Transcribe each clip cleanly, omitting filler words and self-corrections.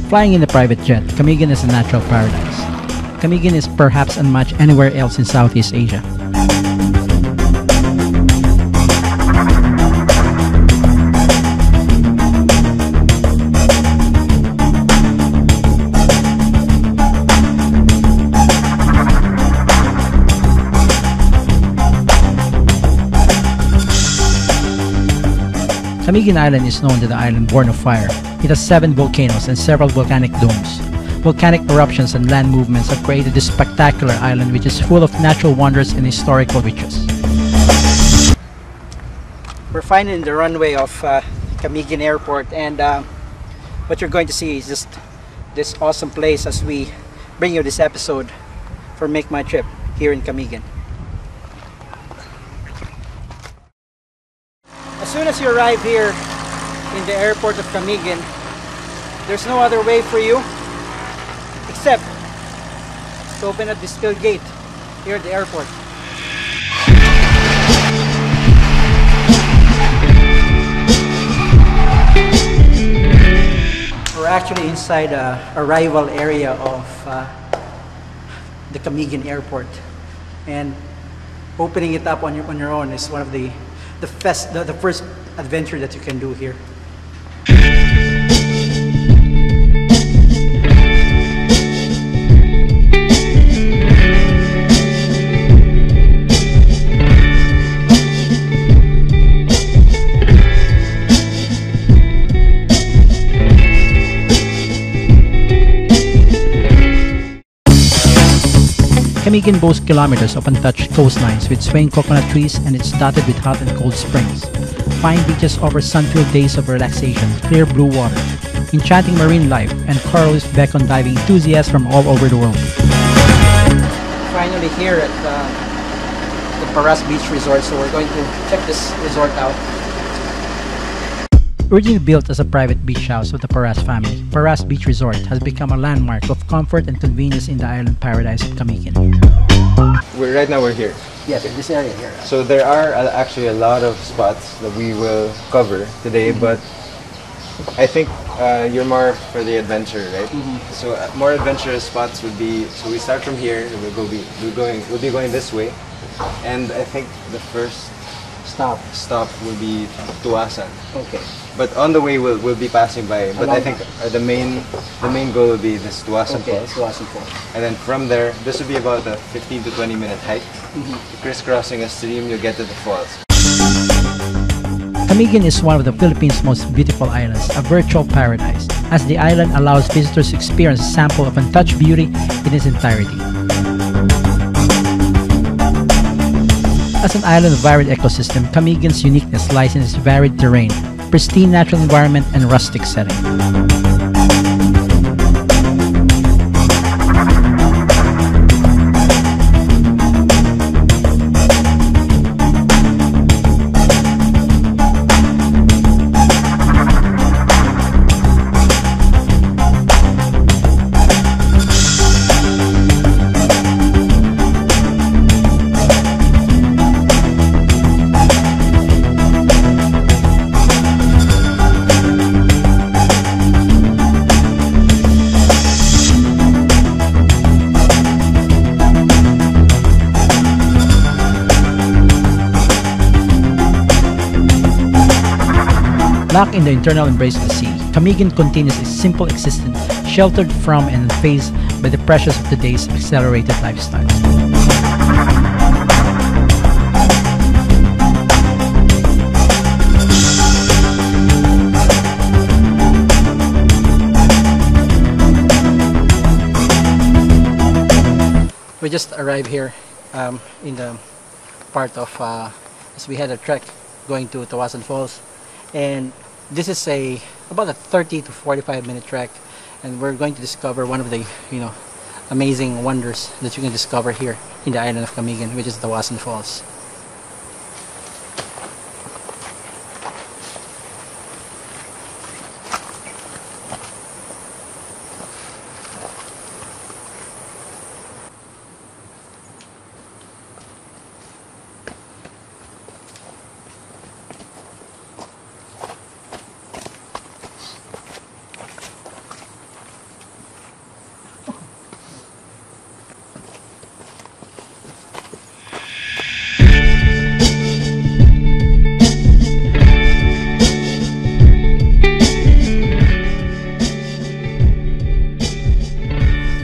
Flying in a private jet, Camiguin is a natural paradise. Camiguin is perhaps unmatched anywhere else in Southeast Asia. Camiguin Island is known as the island born of fire. It has 7 volcanoes and several volcanic domes. Volcanic eruptions and land movements have created this spectacular island which is full of natural wonders and historical riches. We're finally in the runway of Camiguin Airport, and what you're going to see is just this awesome place as we bring you this episode for Make My Trip here in Camiguin. As soon as you arrive here in the airport of Camiguin, there's no other way for you except to open up this steel gate here at the airport. We're actually inside a arrival area of the Camiguin Airport, and opening it up on your own is one of the first adventure that you can do here. Camiguin boasts kilometers of untouched coastlines with swaying coconut trees, and it's dotted with hot and cold springs. Fine beaches offer sun-filled days of relaxation, clear blue water, enchanting marine life, and coral reefs beckon diving enthusiasts from all over the world. Finally here at the Paras Beach Resort, so we're going to check this resort out. Originally built as a private beach house of the Paras family, Paras Beach Resort has become a landmark of comfort and convenience in the island paradise of Camiguin. Right now we're here. Yes, in this area here. So there are actually a lot of spots that we will cover today, but I think you're more for the adventure, right? So more adventurous spots would be, so we start from here, and we'll be going this way, and I think the first stop will be Tuasan. Okay. But on the way we'll be passing by. But I think the main goal will be this Tuasan Falls. Tuasan Falls. And then from there, this will be about a 15 to 20 minute hike. Crisscrossing a stream, you'll get to the falls. Camiguin is one of the Philippines' most beautiful islands, a virtual paradise, as the island allows visitors to experience a sample of untouched beauty in its entirety. As an island of varied ecosystem, Camiguin's uniqueness lies in its varied terrain, pristine natural environment, and rustic setting. Locked in the eternal embrace of the sea, Camiguin continues its simple existence, sheltered from and unfazed by the pressures of today's accelerated lifestyle. We just arrived here in the part of as we had a trek going to Tuasan Falls, and this is about a 30 to 45-minute trek, and we're going to discover one of the amazing wonders that you can discover here in the island of Camigan, which is Tuasan Falls.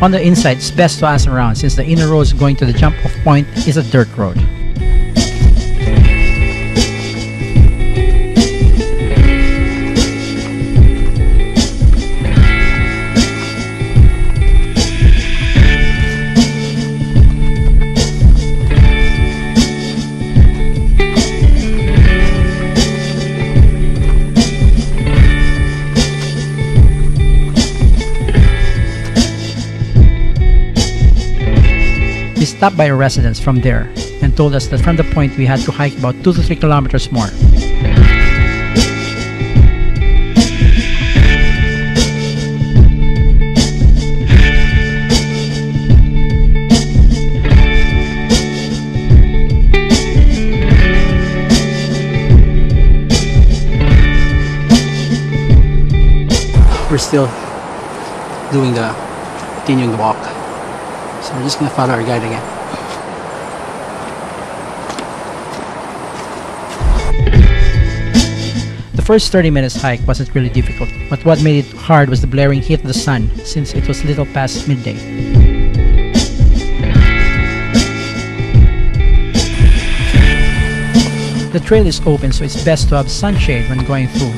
On the inside, it's best to ask around since the inner road going to the jump-off point is a dirt road. We stopped by a residence from there and told us that from the point we had to hike about 2 to 3 kilometers more. We're still continuing the walk. So we're just going to follow our guide again. The first 30 minutes hike wasn't really difficult, but what made it hard was the blaring heat of the sun since it was little past midday. The trail is open, so it's best to have sunshade when going through.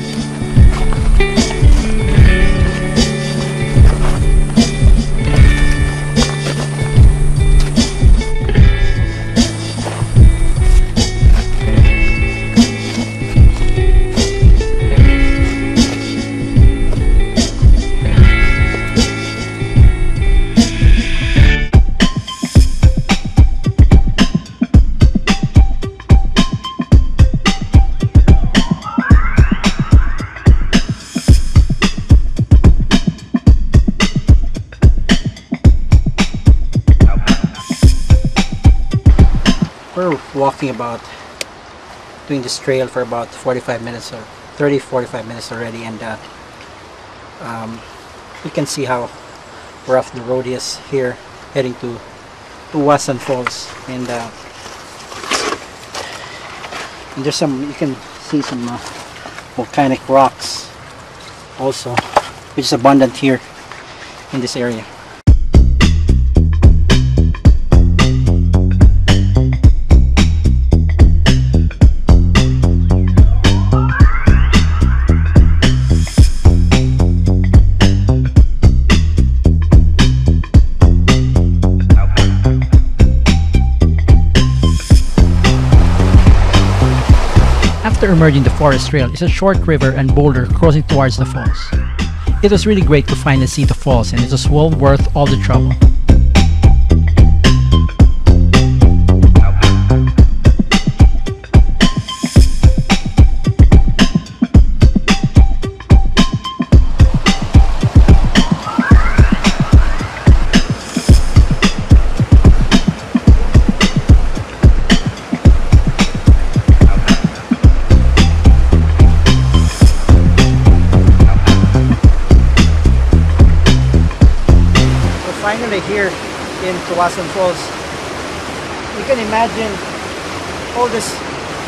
We're walking doing this trail for about 45 minutes or 30-45 minutes already, and you can see how rough the road is here heading to Tuasan Falls, and there's you can see some volcanic rocks also, which is abundant here in this area. After emerging the forest trail is a short river and boulder crossing towards the falls. It was really great to finally see the falls, and it was well worth all the trouble. Finally here in Tuasan Falls, you can imagine all these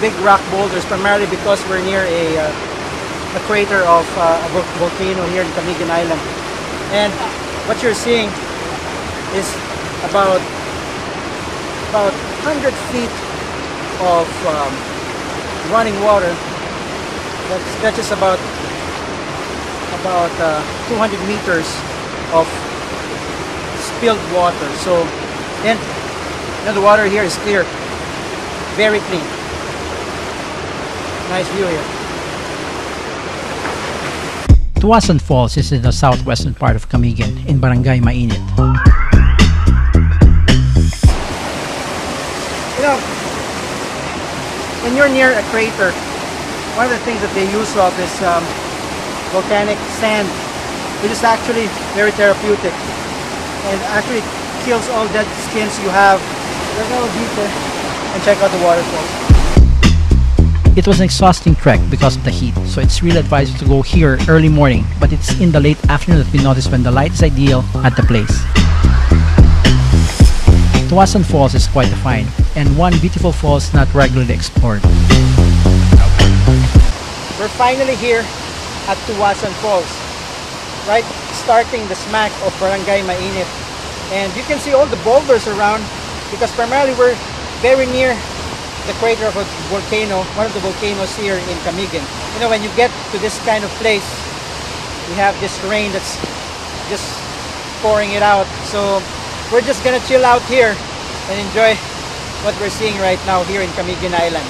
big rock boulders, primarily because we're near a crater of a volcano here in Camigan Island, and what you're seeing is about 100 feet of running water that stretches about 200 meters of spilled water. So, and Now the water here is clear, very clean. Nice view here. Tuasan Falls is in the southwestern part of Camiguin in Barangay Mainit. You know, when you're near a crater, one of the things that they use of is volcanic sand, which is actually very therapeutic and actually kills all dead skins you have. Let's go deeper and check out the waterfalls. It was an exhausting trek because of the heat, so it's really advised to go here early morning, but it's in the late afternoon that we notice when the light is ideal at the place. Tuasan Falls is quite a find, and one beautiful falls not regularly explored. We're finally here at Tuasan Falls, right starting the smack of Barangay Mainit. And you can see all the boulders around because primarily we're very near the crater of a volcano, one of the volcanoes here in Camiguin. You know, when you get to this kind of place, we have this rain that's just pouring it out. So we're just gonna chill out here and enjoy what we're seeing right now here in Camiguin Island.